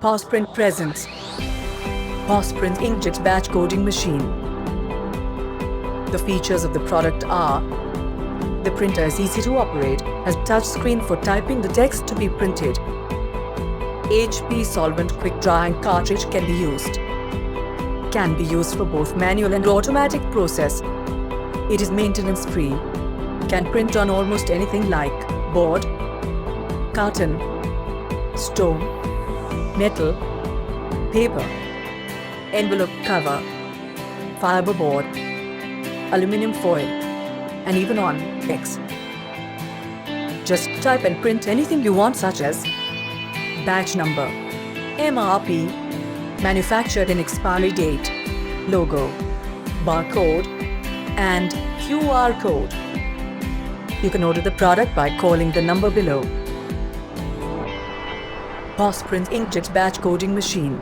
Posprint presents Posprint Inkjet batch coding machine. The features of the product are: the printer is easy to operate, has touch screen for typing the text to be printed. HP solvent quick drying cartridge can be used. Can be used for both manual and automatic process. It is maintenance free. Can print on almost anything like board, carton, stone, metal, paper, envelope cover, fiberboard, aluminum foil, and even on X. Just type and print anything you want, such as batch number, MRP, manufactured and expiry date, logo, barcode, and QR code. You can order the product by calling the number below. Posprint Inkjet batch coding machine.